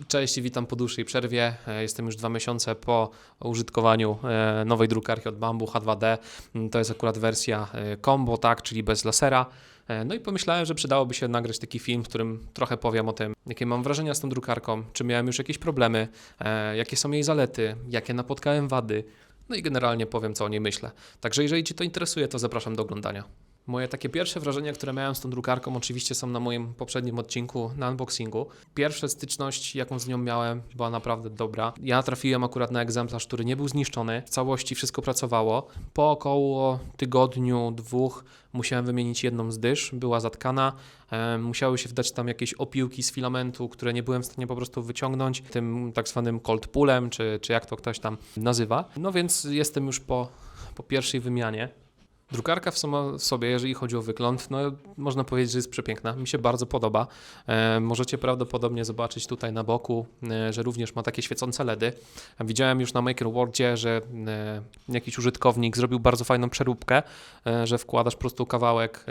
Cześć, witam po dłuższej przerwie. Jestem już 2 miesiące po użytkowaniu nowej drukarki od Bambu H2D. To jest akurat wersja combo, tak, czyli bez lasera. No i pomyślałem, że przydałoby się nagrać taki film, w którym trochę powiem o tym, jakie mam wrażenia z tą drukarką, czy miałem już jakieś problemy, jakie są jej zalety, jakie napotkałem wady. No i generalnie powiem, co o niej myślę. Także jeżeli Cię to interesuje, to zapraszam do oglądania. Moje takie pierwsze wrażenia, które miałem z tą drukarką, oczywiście są na moim poprzednim odcinku na unboxingu. Pierwsza styczność, jaką z nią miałem, była naprawdę dobra. Ja trafiłem akurat na egzemplarz, który nie był zniszczony. W całości wszystko pracowało. Po około tygodniu, dwóch musiałem wymienić jedną z dysz, była zatkana. Musiały się wdać tam jakieś opiłki z filamentu, które nie byłem w stanie po prostu wyciągnąć tym tak zwanym cold pullem, czy jak to ktoś tam nazywa. No więc jestem już po pierwszej wymianie. Drukarka w sobie, jeżeli chodzi o wygląd, no można powiedzieć, że jest przepiękna. Mi się bardzo podoba. Możecie prawdopodobnie zobaczyć tutaj na boku, że również ma takie świecące LEDy. Widziałem już na MakerWordzie, że jakiś użytkownik zrobił bardzo fajną przeróbkę, że wkładasz po prostu kawałek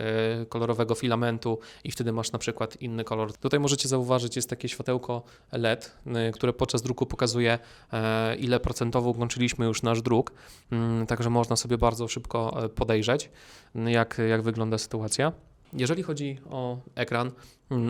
kolorowego filamentu i wtedy masz na przykład inny kolor. Tutaj możecie zauważyć, jest takie światełko LED, które podczas druku pokazuje, ile procentowo ukończyliśmy już nasz druk. Także można sobie bardzo szybko podejrzeć, jak wygląda sytuacja. Jeżeli chodzi o ekran,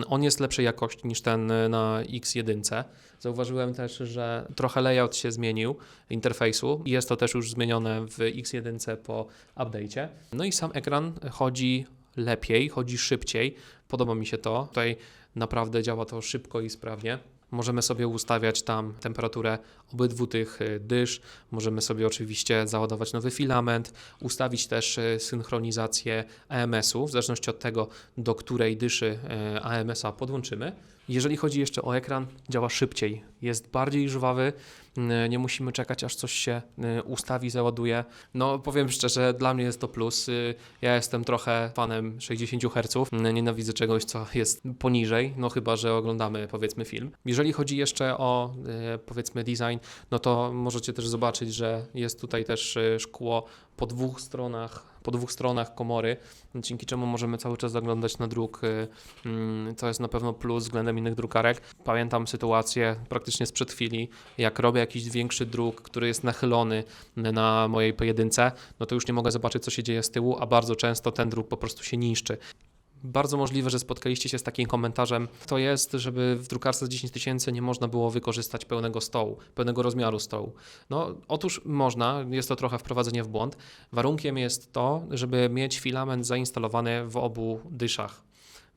on jest lepszej jakości niż ten na X1. Zauważyłem też, że trochę layout się zmienił interfejsu i jest to też już zmienione w X1 po update'cie. No i sam ekran chodzi lepiej, chodzi szybciej. Podoba mi się to. Tutaj naprawdę działa to szybko i sprawnie. Możemy sobie ustawiać tam temperaturę obydwu tych dysz, możemy sobie oczywiście załadować nowy filament, ustawić też synchronizację AMS-u, w zależności od tego, do której dyszy AMS-a podłączymy. Jeżeli chodzi jeszcze o ekran, działa szybciej, jest bardziej żwawy, nie musimy czekać, aż coś się ustawi, załaduje. No powiem szczerze, dla mnie jest to plus. Ja jestem trochę fanem 60 Hz, nienawidzę czegoś, co jest poniżej, no chyba że oglądamy powiedzmy film. Jeżeli chodzi jeszcze o powiedzmy design, no to możecie też zobaczyć, że jest tutaj też szkło po dwóch stronach komory, dzięki czemu możemy cały czas zaglądać na druk, co jest na pewno plus względem innych drukarek. Pamiętam sytuację praktycznie sprzed chwili, jak robię jakiś większy druk, który jest nachylony na mojej P1, no to już nie mogę zobaczyć, co się dzieje z tyłu, a bardzo często ten druk po prostu się niszczy. Bardzo możliwe, że spotkaliście się z takim komentarzem, to jest, żeby w drukarce z 10 tysięcy nie można było wykorzystać pełnego stołu, pełnego rozmiaru stołu. No otóż można, jest to trochę wprowadzenie w błąd. Warunkiem jest to, żeby mieć filament zainstalowany w obu dyszach.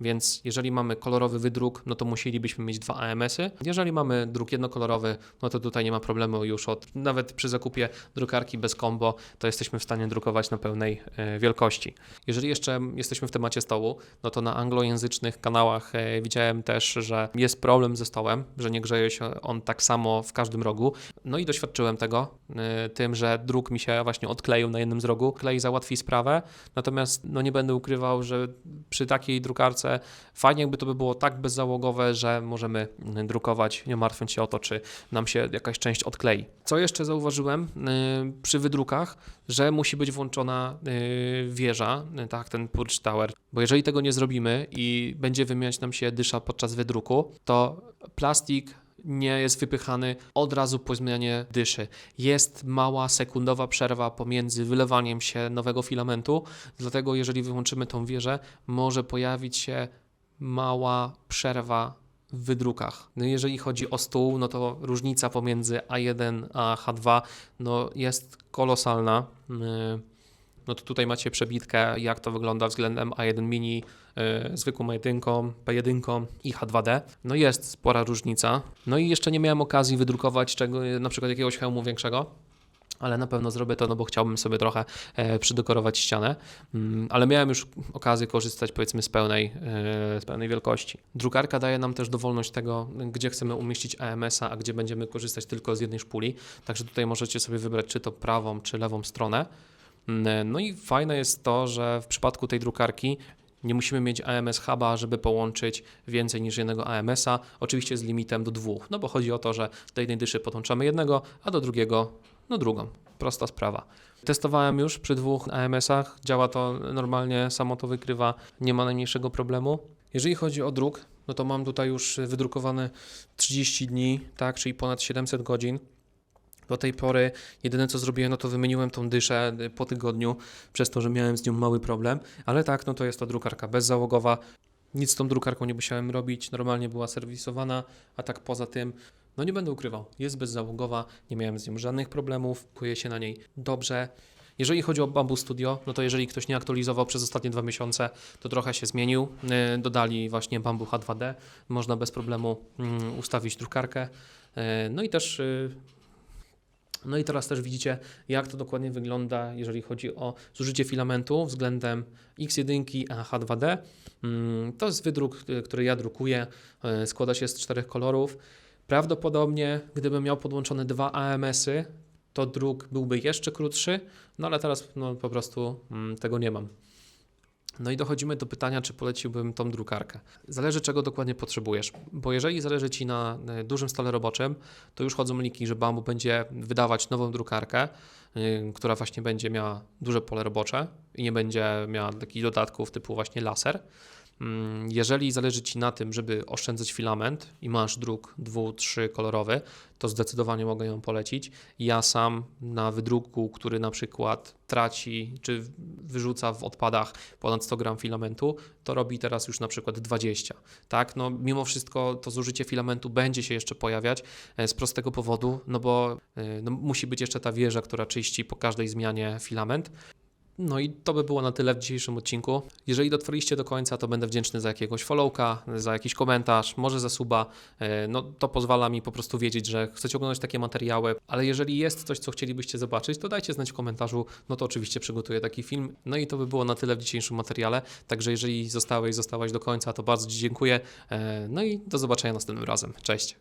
Więc jeżeli mamy kolorowy wydruk, no to musielibyśmy mieć 2 AMS-y. Jeżeli mamy druk jednokolorowy, no to tutaj nie ma problemu już nawet przy zakupie drukarki bez combo, to jesteśmy w stanie drukować na pełnej wielkości. Jeżeli jeszcze jesteśmy w temacie stołu, no to na anglojęzycznych kanałach widziałem też, że jest problem ze stołem, że nie grzeje się on tak samo w każdym rogu. No i doświadczyłem tego tym, że druk mi się właśnie odkleił na jednym z rogu. Klej załatwi sprawę, natomiast no nie będę ukrywał, że przy takiej drukarce fajnie jakby to by było tak bezzałogowe, że możemy drukować, nie martwiąc się o to, czy nam się jakaś część odklei. Co jeszcze zauważyłem przy wydrukach, że musi być włączona wieża, tak, ten purge tower, bo jeżeli tego nie zrobimy i będzie wymieniać nam się dysza podczas wydruku, to plastik nie jest wypychany od razu po zmianie dyszy. Jest mała sekundowa przerwa pomiędzy wylewaniem się nowego filamentu, dlatego jeżeli wyłączymy tą wieżę, może pojawić się mała przerwa w wydrukach. No jeżeli chodzi o stół, no to różnica pomiędzy A1 a H2 no jest kolosalna. No to tutaj macie przebitkę, jak to wygląda względem A1 Mini, zwykłą P1 i H2D. No jest spora różnica. No i jeszcze nie miałem okazji wydrukować na przykład jakiegoś hełmu większego, ale na pewno zrobię to, no bo chciałbym sobie trochę przydekorować ścianę, ale miałem już okazję korzystać powiedzmy z pełnej wielkości. Drukarka daje nam też dowolność tego, gdzie chcemy umieścić AMS-a, a gdzie będziemy korzystać tylko z jednej szpuli, także tutaj możecie sobie wybrać czy to prawą, czy lewą stronę. No i fajne jest to, że w przypadku tej drukarki nie musimy mieć AMS huba, żeby połączyć więcej niż jednego AMS-a, oczywiście z limitem do 2, no bo chodzi o to, że do jednej dyszy podłączamy jednego, a do drugiego no drugą. Prosta sprawa. Testowałem już przy 2 AMS-ach, działa to normalnie, samo to wykrywa, nie ma najmniejszego problemu. Jeżeli chodzi o druk, no to mam tutaj już wydrukowane 30 dni, tak, czyli ponad 700 godzin. Do tej pory jedyne co zrobiłem, no to wymieniłem tą dyszę po tygodniu, przez to, że miałem z nią mały problem, ale tak, no to jest to drukarka bezzałogowa. Nic z tą drukarką nie musiałem robić, normalnie była serwisowana, a tak poza tym, no nie będę ukrywał, jest bezzałogowa, nie miałem z nią żadnych problemów, czuję się na niej dobrze. Jeżeli chodzi o Bamboo Studio, no to jeżeli ktoś nie aktualizował przez ostatnie 2 miesiące, to trochę się zmienił. Dodali właśnie Bamboo H2D, można bez problemu ustawić drukarkę. No i też no i teraz też widzicie, jak to dokładnie wygląda, jeżeli chodzi o zużycie filamentu względem X1 a H2D. To jest wydruk, który ja drukuję, składa się z 4 kolorów. Prawdopodobnie, gdybym miał podłączone 2 AMS-y, to druk byłby jeszcze krótszy, no ale teraz no, po prostu tego nie mam. No i dochodzimy do pytania, czy poleciłbym tą drukarkę. Zależy, czego dokładnie potrzebujesz, bo jeżeli zależy Ci na dużym stole roboczym, to już chodzą liki, że Bamboo będzie wydawać nową drukarkę, która właśnie będzie miała duże pole robocze i nie będzie miała takich dodatków typu właśnie laser. Jeżeli zależy Ci na tym, żeby oszczędzać filament i masz druk 2-3 kolorowy, to zdecydowanie mogę ją polecić. Ja sam na wydruku, który na przykład traci czy wyrzuca w odpadach ponad 100 gram filamentu, to robi teraz już na przykład 20. Tak? No, mimo wszystko to zużycie filamentu będzie się jeszcze pojawiać z prostego powodu, no bo no, musi być jeszcze ta wieża, która czyści po każdej zmianie filament. No i to by było na tyle w dzisiejszym odcinku. Jeżeli dotrwaliście do końca, to będę wdzięczny za jakiegoś followka, za jakiś komentarz, może za suba. No to pozwala mi po prostu wiedzieć, że chcecie oglądać takie materiały, ale jeżeli jest coś, co chcielibyście zobaczyć, to dajcie znać w komentarzu, no to oczywiście przygotuję taki film. No i to by było na tyle w dzisiejszym materiale, także jeżeli zostałeś do końca, to bardzo Ci dziękuję. No i do zobaczenia następnym razem. Cześć!